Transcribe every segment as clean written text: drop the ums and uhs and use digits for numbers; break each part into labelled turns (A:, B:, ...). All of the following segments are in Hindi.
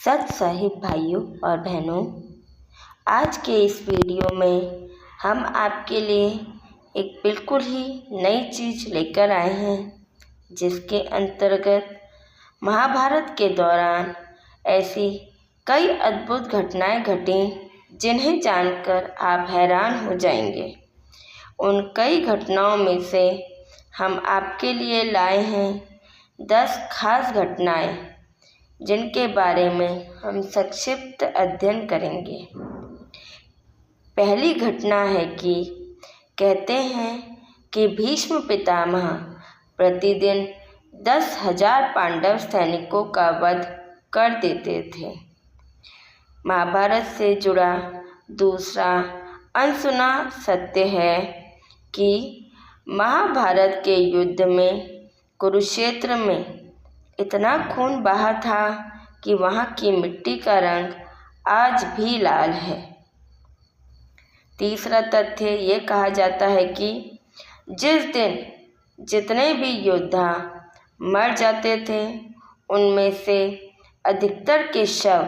A: सत साहिब भाइयों और बहनों, आज के इस वीडियो में हम आपके लिए एक बिल्कुल ही नई चीज़ लेकर आए हैं, जिसके अंतर्गत महाभारत के दौरान ऐसी कई अद्भुत घटनाएं घटी जिन्हें जानकर आप हैरान हो जाएंगे। उन कई घटनाओं में से हम आपके लिए लाए हैं 10 खास घटनाएं, जिनके बारे में हम संक्षिप्त अध्ययन करेंगे। पहली घटना है कि कहते हैं कि भीष्म पितामह प्रतिदिन 10,000 पांडव सैनिकों का वध कर देते थे। महाभारत से जुड़ा दूसरा अनसुना सत्य है कि महाभारत के युद्ध में कुरुक्षेत्र में इतना खून बहा था कि वहाँ की मिट्टी का रंग आज भी लाल है। तीसरा तथ्य ये कहा जाता है कि जिस दिन जितने भी योद्धा मर जाते थे, उनमें से अधिकतर के शव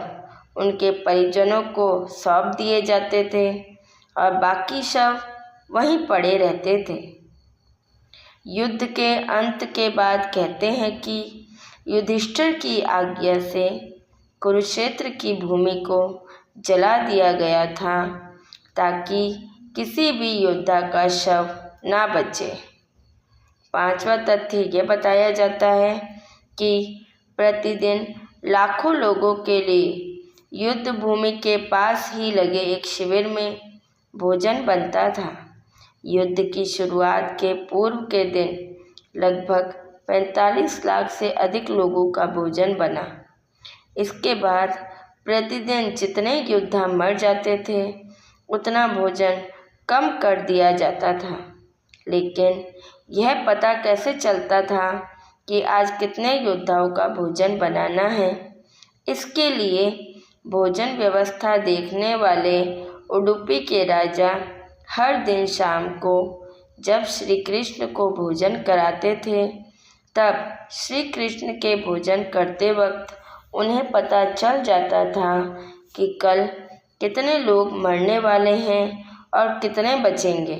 A: उनके परिजनों को सौंप दिए जाते थे और बाकी शव वहीं पड़े रहते थे। युद्ध के अंत के बाद कहते हैं कि युधिष्ठिर की आज्ञा से कुरुक्षेत्र की भूमि को जला दिया गया था, ताकि किसी भी योद्धा का शव ना बचे। पांचवा तथ्य यह बताया जाता है कि प्रतिदिन लाखों लोगों के लिए युद्ध भूमि के पास ही लगे एक शिविर में भोजन बनता था। युद्ध की शुरुआत के पूर्व के दिन लगभग 45 लाख से अधिक लोगों का भोजन बना। इसके बाद प्रतिदिन जितने योद्धा मर जाते थे, उतना भोजन कम कर दिया जाता था। लेकिन यह पता कैसे चलता था कि आज कितने योद्धाओं का भोजन बनाना है? इसके लिए भोजन व्यवस्था देखने वाले उडुपी के राजा हर दिन शाम को जब श्री कृष्ण को भोजन कराते थे, तब श्री कृष्ण के भोजन करते वक्त उन्हें पता चल जाता था कि कल कितने लोग मरने वाले हैं और कितने बचेंगे।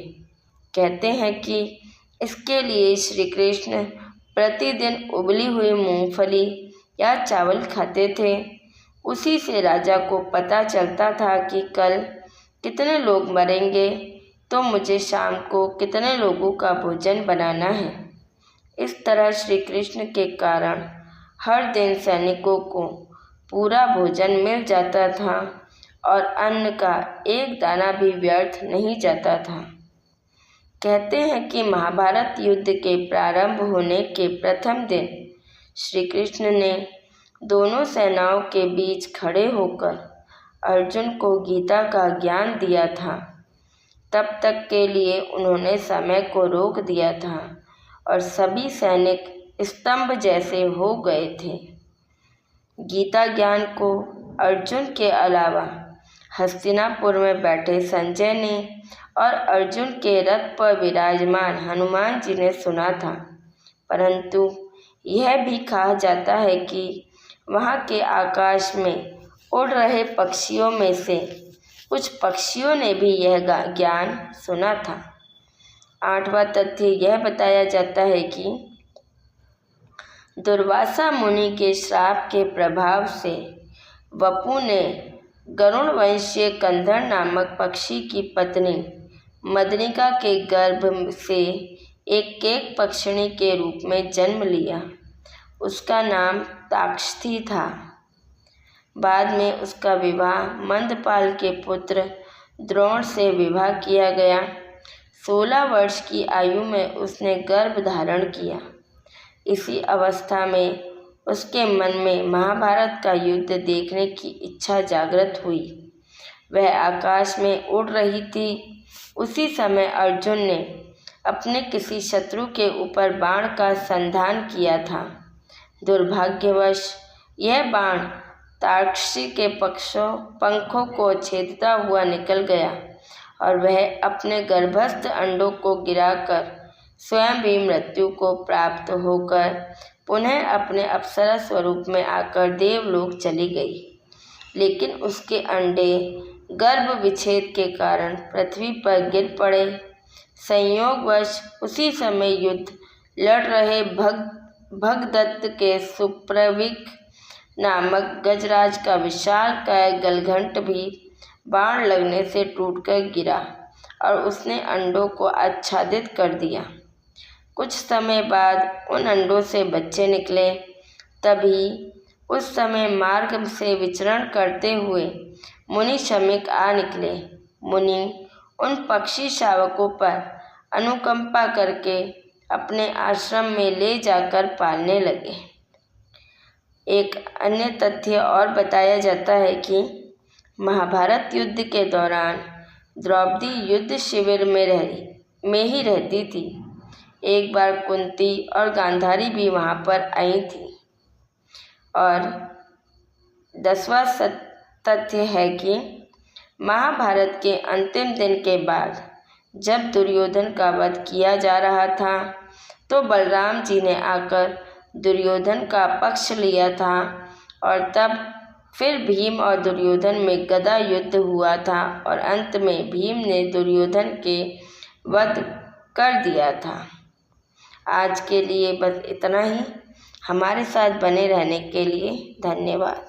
A: कहते हैं कि इसके लिए श्री कृष्ण प्रतिदिन उबली हुई मूंगफली या चावल खाते थे। उसी से राजा को पता चलता था कि कल कितने लोग मरेंगे, तो मुझे शाम को कितने लोगों का भोजन बनाना है। इस तरह श्री कृष्ण के कारण हर दिन सैनिकों को पूरा भोजन मिल जाता था और अन्न का एक दाना भी व्यर्थ नहीं जाता था। कहते हैं कि महाभारत युद्ध के प्रारंभ होने के प्रथम दिन श्री कृष्ण ने दोनों सेनाओं के बीच खड़े होकर अर्जुन को गीता का ज्ञान दिया था। तब तक के लिए उन्होंने समय को रोक दिया था और सभी सैनिक स्तंभ जैसे हो गए थे। गीता ज्ञान को अर्जुन के अलावा हस्तिनापुर में बैठे संजय ने और अर्जुन के रथ पर विराजमान हनुमान जी ने सुना था। परंतु यह भी कहा जाता है कि वहाँ के आकाश में उड़ रहे पक्षियों में से कुछ पक्षियों ने भी यह ज्ञान सुना था। आठवां तथ्य यह बताया जाता है कि दुर्वासा मुनि के श्राप के प्रभाव से वपु ने गरुण वंशीय कंधर नामक पक्षी की पत्नी मदनिका के गर्भ से एक केक पक्षिणी के रूप में जन्म लिया। उसका नाम ताक्षथी था। बाद में उसका विवाह मंदपाल के पुत्र द्रोण से विवाह किया गया। 16 वर्ष की आयु में उसने गर्भ धारण किया। इसी अवस्था में उसके मन में महाभारत का युद्ध देखने की इच्छा जागृत हुई। वह आकाश में उड़ रही थी। उसी समय अर्जुन ने अपने किसी शत्रु के ऊपर बाण का संधान किया था। दुर्भाग्यवश यह बाण ताक्षी के पंखों को छेदता हुआ निकल गया और वह अपने गर्भस्थ अंडों को गिराकर स्वयं भी मृत्यु को प्राप्त होकर पुनः अपने अप्सरा स्वरूप में आकर देवलोक चली गई। लेकिन उसके अंडे गर्भ विच्छेद के कारण पृथ्वी पर गिर पड़े। संयोगवश उसी समय युद्ध लड़ रहे भगदत्त के सुप्रवीक नामक गजराज का विशालकाय गलघंट भी बाण लगने से टूटकर गिरा और उसने अंडों को आच्छादित कर दिया। कुछ समय बाद उन अंडों से बच्चे निकले। तभी उस समय मार्ग से विचरण करते हुए मुनि श्रमिक आ निकले। मुनि उन पक्षी शावकों पर अनुकंपा करके अपने आश्रम में ले जाकर पालने लगे। एक अन्य तथ्य और बताया जाता है कि महाभारत युद्ध के दौरान द्रौपदी युद्ध शिविर में ही रहती थी। एक बार कुंती और गांधारी भी वहाँ पर आई थी। और 10वां तथ्य है कि महाभारत के अंतिम दिन के बाद जब दुर्योधन का वध किया जा रहा था तो बलराम जी ने आकर दुर्योधन का पक्ष लिया था और तब फिर भीम और दुर्योधन में गदा युद्ध हुआ था और अंत में भीम ने दुर्योधन के वध कर दिया था। आज के लिए बस इतना ही। हमारे साथ बने रहने के लिए धन्यवाद।